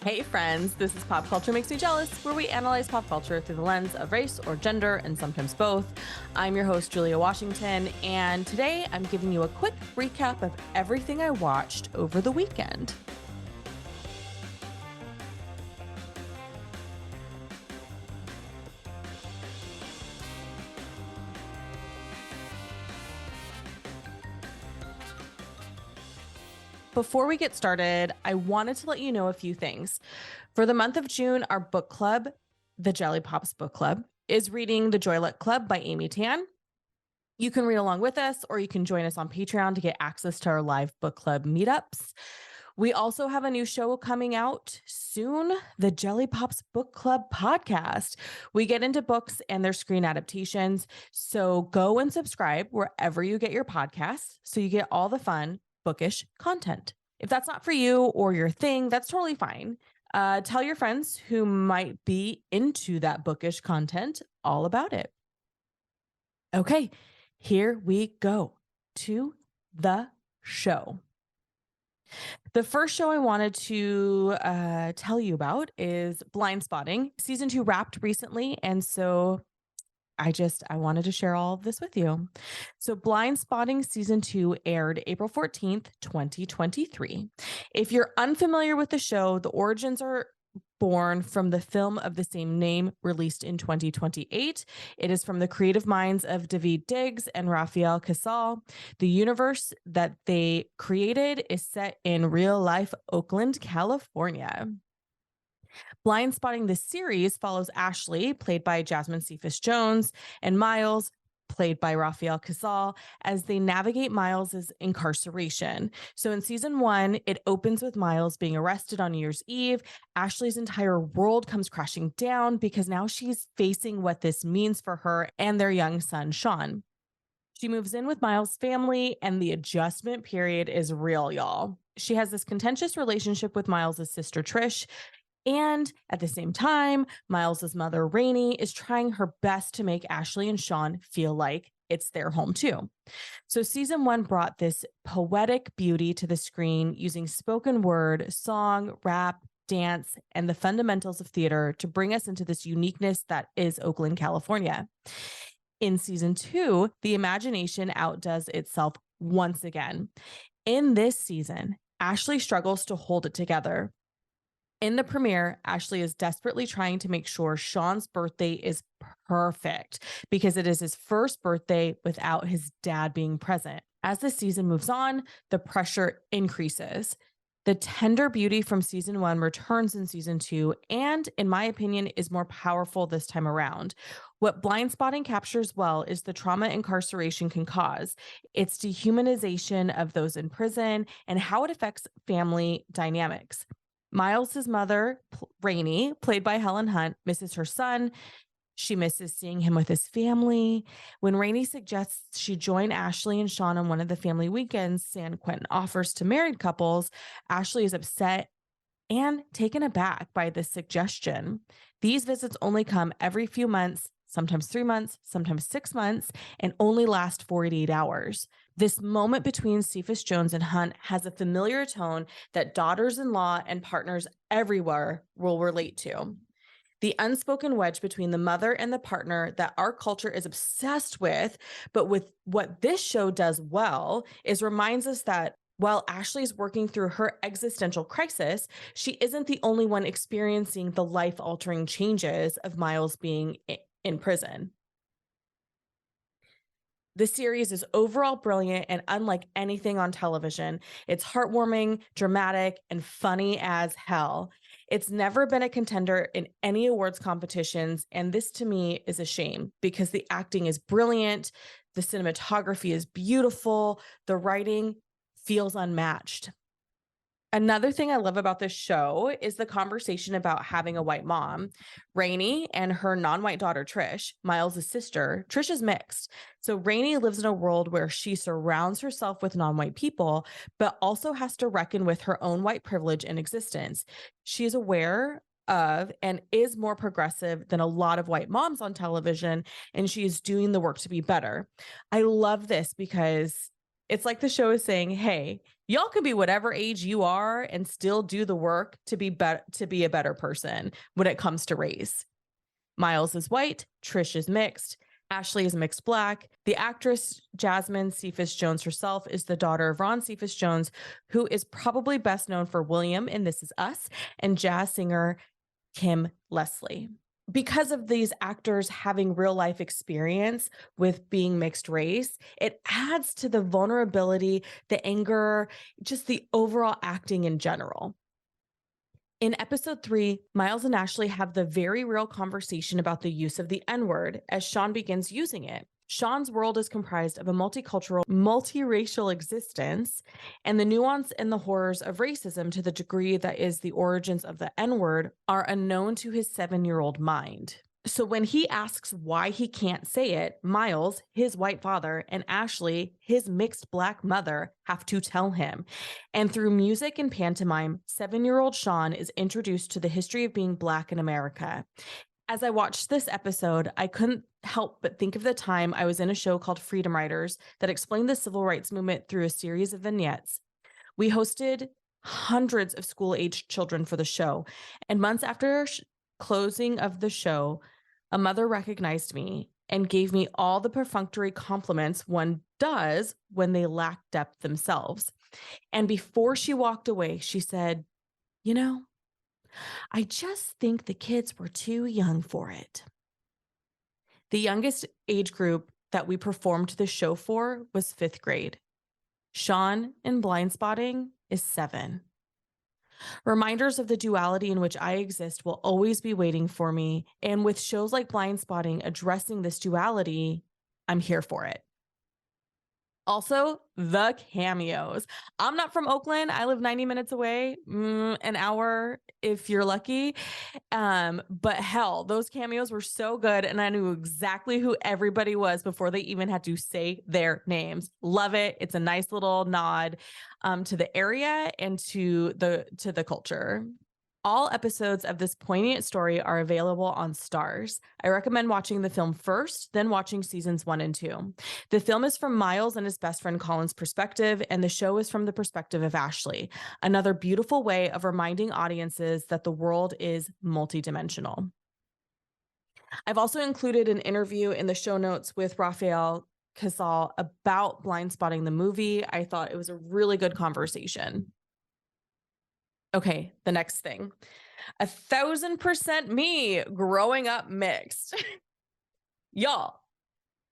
Hey friends, this is Pop Culture Makes Me Jealous, where we analyze pop culture through the lens of race or gender, and sometimes both. I'm your host, Julia Washington, and today I'm giving you a quick recap of everything I watched over the weekend. Before we get started, I wanted to let you know a few things. For the month of June, our book club, the Jelly Pops Book Club, is reading The Joylet Club by Amy Tan. You can read along with us, or you can join us on Patreon to get access to our live book club meetups. We also have a new show coming out soon, the Jelly Pops Book Club podcast. We get into books and their screen adaptations. So go and subscribe wherever you get your podcasts so you get all the fun bookish content. If that's not for you or your thing, that's totally fine. Tell your friends who might be into that bookish content all about it. Okay, here we go to the show. The first show I wanted to tell you about is Blindspotting. Season 2 wrapped recently, and so I wanted to share all of this with you. So Blindspotting Season 2 aired April 14th, 2023. If you're unfamiliar with the show, the origins are born from the film of the same name released in 2028. It is from the creative minds of David Diggs and Rafael Casal. The universe that they created is set in real-life Oakland, California. Blindspotting this series follows Ashley, played by Jasmine Cephas Jones, and Miles, played by Rafael Casal, as they navigate Miles's incarceration. So in season 1, it opens with Miles being arrested on New Year's Eve. Ashley's entire world comes crashing down because now she's facing what this means for her and their young son, Sean. She moves in with Miles' family, and the adjustment period is real, y'all. She has this contentious relationship with Miles' sister, Trish. And at the same time, Miles' mother, Rainey, is trying her best to make Ashley and Sean feel like it's their home too. So season 1 brought this poetic beauty to the screen using spoken word, song, rap, dance, and the fundamentals of theater to bring us into this uniqueness that is Oakland, California. In season 2, the imagination outdoes itself once again. In this season, Ashley struggles to hold it together. In the premiere, Ashley is desperately trying to make sure Sean's birthday is perfect because it is his first birthday without his dad being present. As the season moves on, the pressure increases. The tender beauty from season 1 returns in season 2, and in my opinion, is more powerful this time around. What Blindspotting captures well is the trauma incarceration can cause, its dehumanization of those in prison, and how it affects family dynamics. Miles' mother, Rainey, played by Helen Hunt, misses her son. She misses seeing him with his family. When Rainey suggests she join Ashley and Sean on one of the family weekends San Quentin offers to married couples, Ashley is upset and taken aback by this suggestion. These visits only come every few months, sometimes 3 months, sometimes 6 months, and only last 48 hours. This moment between Cephas Jones and Hunt has a familiar tone that daughters-in-law and partners everywhere will relate to. The unspoken wedge between the mother and the partner that our culture is obsessed with, but with what this show does well, is reminds us that while Ashley's working through her existential crisis, she isn't the only one experiencing the life-altering changes of Miles being in prison. The series is overall brilliant and unlike anything on television. It's heartwarming, dramatic, and funny as hell. It's never been a contender in any awards competitions, and this to me is a shame because the acting is brilliant, the cinematography is beautiful, the writing feels unmatched. Another thing I love about this show is the conversation about having a white mom. Rainey and her non-white daughter, Trish, Miles' sister. Trish is mixed. So Rainey lives in a world where she surrounds herself with non-white people, but also has to reckon with her own white privilege and existence. She is aware of and is more progressive than a lot of white moms on television, and she is doing the work to be better. I love this because It's like the show is saying, hey, y'all can be whatever age you are and still do the work to be a better person when it comes to race. Miles is white, Trish is mixed, Ashley is mixed black. The actress Jasmine Cephas Jones herself is the daughter of Ron Cephas Jones, who is probably best known for William in This Is Us, and jazz singer Kim Leslie. Because of these actors having real life experience with being mixed race, it adds to the vulnerability, the anger, just the overall acting in general. In episode 3, Miles and Ashley have the very real conversation about the use of the N-word as Sean begins using it. Sean's world is comprised of a multicultural, multiracial existence, and the nuance and the horrors of racism, to the degree that is the origins of the N-word, are unknown to his 7-year-old mind. So when he asks why he can't say it, Miles, his white father, and Ashley, his mixed black mother, have to tell him. And through music and pantomime, 7-year-old Sean is introduced to the history of being black in America. As I watched this episode, I couldn't help but think of the time I was in a show called Freedom Riders that explained the civil rights movement through a series of vignettes. We hosted hundreds of school-aged children for the show, and months after closing of the show, a mother recognized me and gave me all the perfunctory compliments one does when they lack depth themselves. And before she walked away, she said, "You know, I just think the kids were too young for it." The youngest age group that we performed the show for was 5th grade. Sean in Blindspotting is 7. Reminders of the duality in which I exist will always be waiting for me. And with shows like Blindspotting addressing this duality, I'm here for it. Also, the cameos. I'm not from Oakland. I live 90 minutes away, an hour if you're lucky. But hell, those cameos were so good, and I knew exactly who everybody was before they even had to say their names. Love it. It's a nice little nod to the area and to the culture. All episodes of this poignant story are available on Stars. I recommend watching the film first, then watching seasons 1 and 2. The film is from Miles and his best friend Colin's perspective, and the show is from the perspective of Ashley. Another beautiful way of reminding audiences that the world is multidimensional. I've also included an interview in the show notes with Rafael Casal about Blindspotting the movie. I thought it was a really good conversation. Okay, the next thing. 1000% me growing up mixed. Y'all,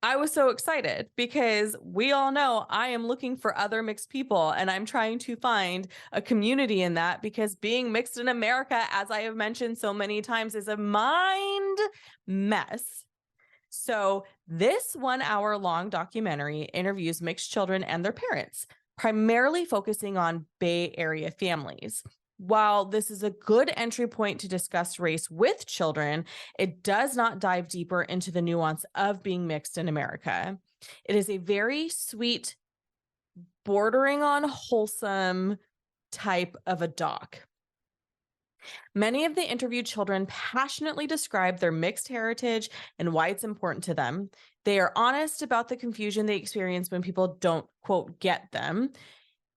I was so excited because we all know I am looking for other mixed people, and I'm trying to find a community in that, because being mixed in America, as I have mentioned so many times, is a mind mess. So this 1-hour-long documentary interviews mixed children and their parents, primarily focusing on Bay Area families. While this is a good entry point to discuss race with children, it does not dive deeper into the nuance of being mixed in America. It is a very sweet, bordering on wholesome type of a doc. Many of the interviewed children passionately describe their mixed heritage and why it's important to them. They are honest about the confusion they experience when people don't, quote, get them.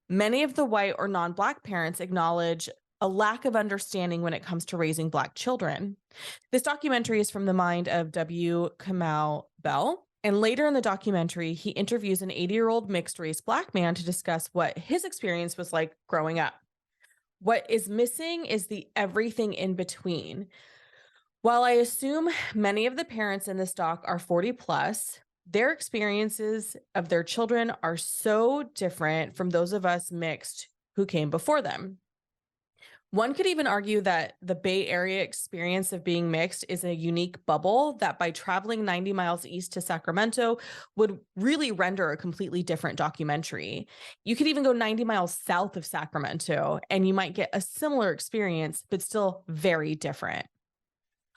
Many of the white or non-Black parents acknowledge a lack of understanding when it comes to raising Black children. This documentary is from the mind of W. Kamau Bell. And later in the documentary, he interviews an 80-year-old mixed race Black man to discuss what his experience was like growing up. What is missing is the everything in between. While I assume many of the parents in this doc are 40 plus, their experiences of their children are so different from those of us mixed who came before them. One could even argue that the Bay Area experience of being mixed is a unique bubble that by traveling 90 miles east to Sacramento would really render a completely different documentary. You could even go 90 miles south of Sacramento and you might get a similar experience, but still very different.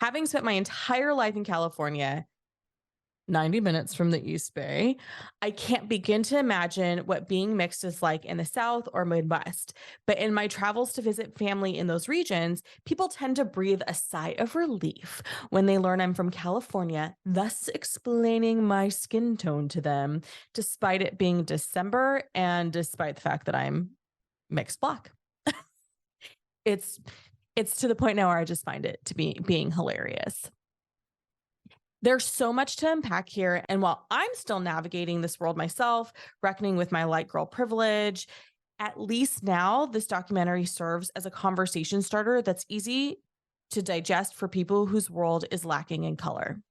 Having spent my entire life in California, 90 minutes from the East Bay. I can't begin to imagine what being mixed is like in the South or Midwest. But in my travels to visit family in those regions, people tend to breathe a sigh of relief when they learn I'm from California, thus explaining my skin tone to them, despite it being December and despite the fact that I'm mixed Black. It's to the point now where I just find it to be being hilarious. There's so much to unpack here. And while I'm still navigating this world myself, reckoning with my light girl privilege, at least now this documentary serves as a conversation starter that's easy to digest for people whose world is lacking in color.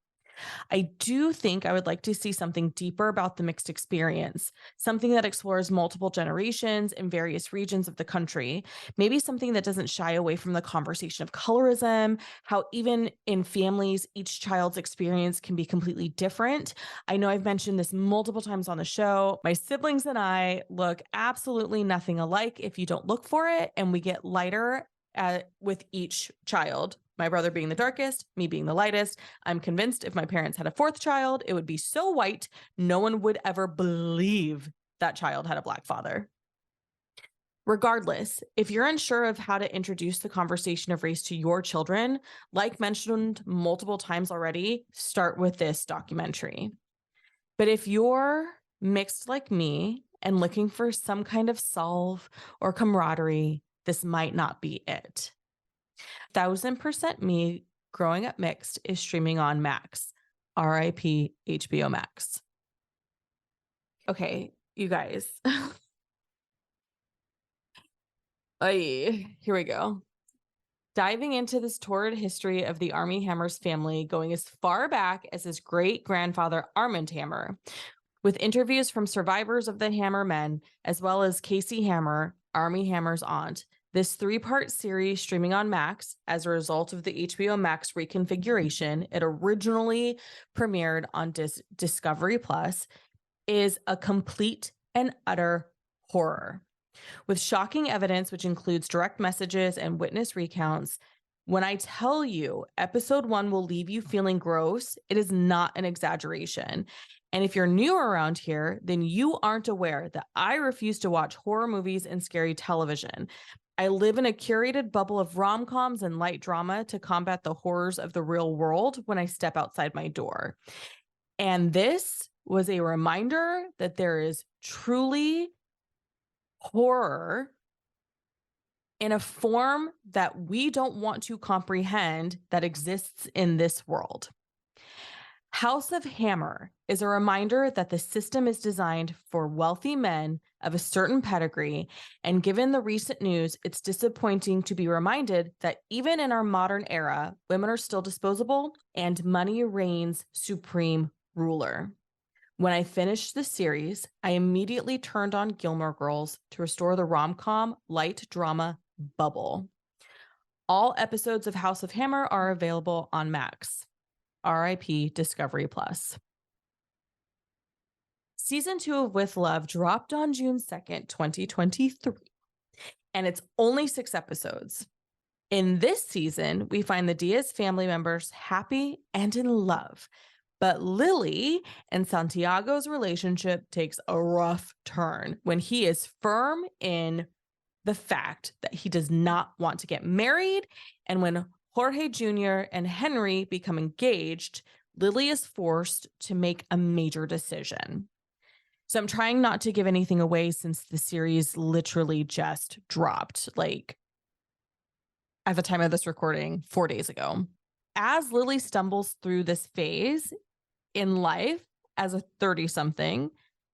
I do think I would like to see something deeper about the mixed experience, something that explores multiple generations in various regions of the country, maybe something that doesn't shy away from the conversation of colorism, how even in families, each child's experience can be completely different. I know I've mentioned this multiple times on the show. My siblings and I look absolutely nothing alike if you don't look for it, and we get lighter with each child. My brother being the darkest, me being the lightest. I'm convinced if my parents had a fourth child, it would be so white, no one would ever believe that child had a Black father. Regardless, if you're unsure of how to introduce the conversation of race to your children, like mentioned multiple times already, start with this documentary. But if you're mixed like me and looking for some kind of solve or camaraderie, this might not be it. 1000% Me Growing Up Mixed is streaming on Max. RIP HBO Max. Okay, you guys. Here we go. Diving into this torrid history of the Armie Hammer's family, going as far back as his great-grandfather Armand Hammer, with interviews from survivors of the Hammer men, as well as Casey Hammer, Armie Hammer's aunt. This 3-part series streaming on Max as a result of the HBO Max reconfiguration, it originally premiered on Discovery Plus, is a complete and utter horror. With shocking evidence, which includes direct messages and witness recounts, when I tell you episode 1 will leave you feeling gross, it is not an exaggeration. And if you're new around here, then you aren't aware that I refuse to watch horror movies and scary television. I live in a curated bubble of rom-coms and light drama to combat the horrors of the real world when I step outside my door. And this was a reminder that there is truly horror in a form that we don't want to comprehend that exists in this world. House of Hammer is a reminder that the system is designed for wealthy men of a certain pedigree, and given the recent news, it's disappointing to be reminded that even in our modern era, women are still disposable and money reigns supreme ruler. When I finished the series, I immediately turned on Gilmore Girls to restore the rom-com light drama bubble. All episodes of House of Hammer are available on Max. RIP Discovery Plus. Season 2 of With Love dropped on June 2nd, 2023, and it's only 6 episodes. In this season, we find the Diaz family members happy and in love, but Lily and Santiago's relationship takes a rough turn when he is firm in the fact that he does not want to get married, and when Jorge Jr. and Henry become engaged, Lily is forced to make a major decision. So I'm trying not to give anything away since the series literally just dropped, like at the time of this recording, 4 days ago. As Lily stumbles through this phase in life as a 30-something,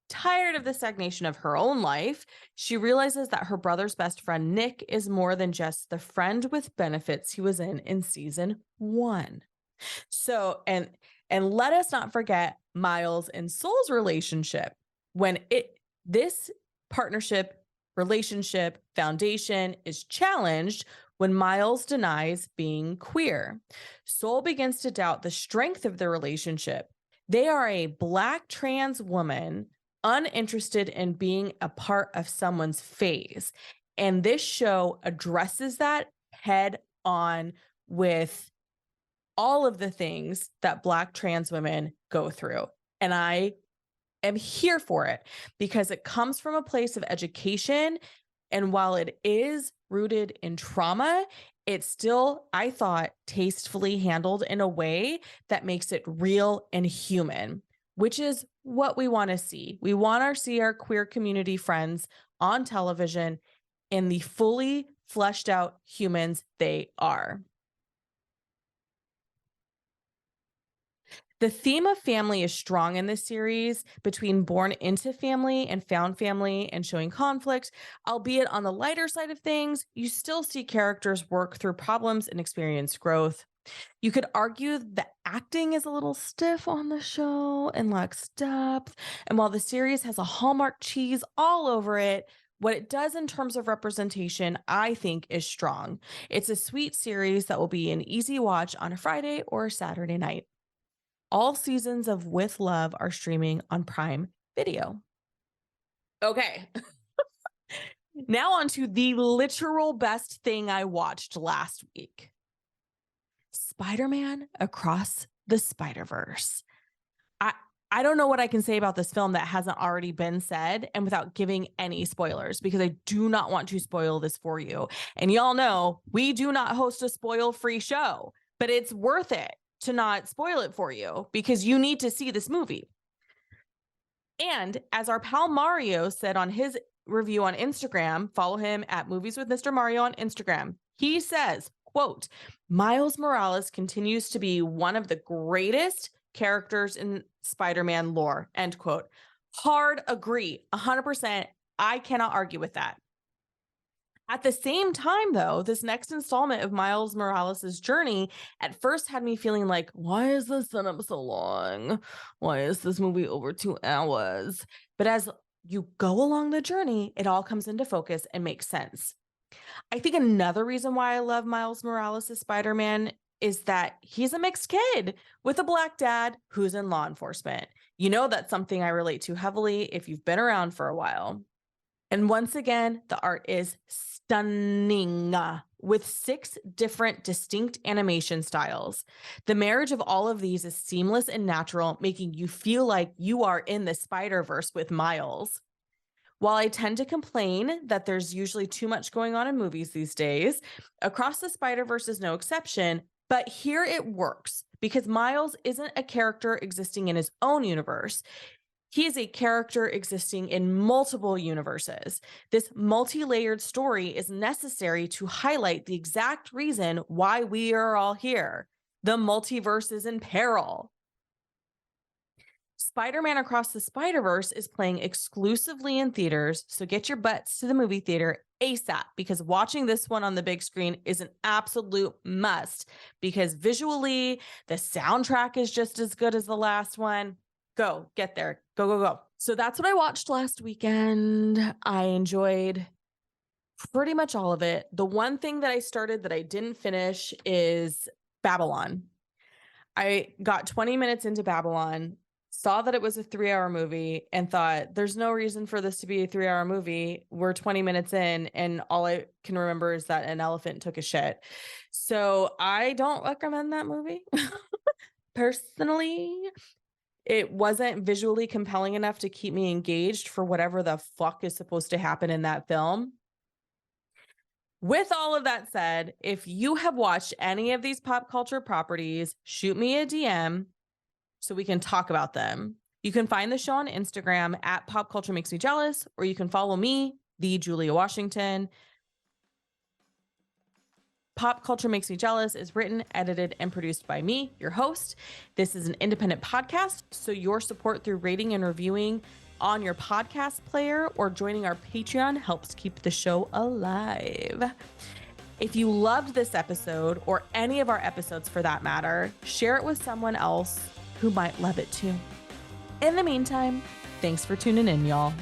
tired of the stagnation of her own life, she realizes that her brother's best friend, Nick, is more than just the friend with benefits he was in season 1. So, and let us not forget Miles and Soul's relationship. When this partnership, relationship, foundation is challenged when Miles denies being queer. Soul begins to doubt the strength of the relationship. They are a Black trans woman uninterested in being a part of someone's phase. And this show addresses that head on with all of the things that Black trans women go through. And I am here for it because it comes from a place of education. And while it is rooted in trauma, it's still, I thought, tastefully handled in a way that makes it real and human, which is what we want to see. We want to see our queer community friends on television in the fully fleshed out humans they are. The theme of family is strong in this series between born into family and found family and showing conflict. Albeit on the lighter side of things, you still see characters work through problems and experience growth. You could argue the acting is a little stiff on the show and lacks depth. And while the series has a Hallmark cheese all over it, what it does in terms of representation, I think, is strong. It's a sweet series that will be an easy watch on a Friday or a Saturday night. All seasons of With Love are streaming on Prime Video. Okay. Now on to the literal best thing I watched last week. Spider-Man Across the Spiderverse. I don't know what I can say about this film that hasn't already been said and without giving any spoilers, because I do not want to spoil this for you. And y'all know we do not host a spoil-free show, but it's worth it to not spoil it for you because you need to see this movie. And as our pal Mario said on his review on Instagram, follow him at Movies with Mr. Mario on Instagram. He says, quote, Miles Morales continues to be one of the greatest characters in Spider-Man lore, end quote. Hard agree, 100%. I cannot argue with that. At the same time, though, this next installment of Miles Morales' journey at first had me feeling like, why is the setup so long? Why is this movie over 2 hours? But as you go along the journey, it all comes into focus and makes sense. I think another reason why I love Miles Morales as Spider-Man is that he's a mixed kid with a Black dad who's in law enforcement. You know, that's something I relate to heavily if you've been around for a while. And once again, the art is stunning with 6 different distinct animation styles. The marriage of all of these is seamless and natural, making you feel like you are in the Spiderverse with Miles. While I tend to complain that there's usually too much going on in movies these days, Across the Spiderverse is no exception, but here it works because Miles isn't a character existing in his own universe. He is a character existing in multiple universes. This multi-layered story is necessary to highlight the exact reason why we are all here. The multiverse is in peril. Spider-Man Across the Spiderverse is playing exclusively in theaters, so get your butts to the movie theater ASAP because watching this one on the big screen is an absolute must because visually, the soundtrack is just as good as the last one. Go, get there. Go, go, go. So that's what I watched last weekend. I enjoyed pretty much all of it. The one thing that I started that I didn't finish is Babylon. I got 20 minutes into Babylon, saw that it was a 3-hour movie and thought there's no reason for this to be a 3-hour movie. We're 20 minutes in and all I can remember is that an elephant took a shit. So I don't recommend that movie personally. It wasn't visually compelling enough to keep me engaged for whatever the fuck is supposed to happen in that film. With all of that said, if you have watched any of these pop culture properties, shoot me a DM so we can talk about them. You can find the show on Instagram at Pop Culture Makes Me Jealous, or you can follow me, the Julia Washington. Pop Culture Makes Me Jealous is written, edited, and produced by me, your host. This is an independent podcast, so your support through rating and reviewing on your podcast player or joining our Patreon helps keep the show alive. If you loved this episode, or any of our episodes for that matter, share it with someone else who might love it too. In the meantime, thanks for tuning in, y'all.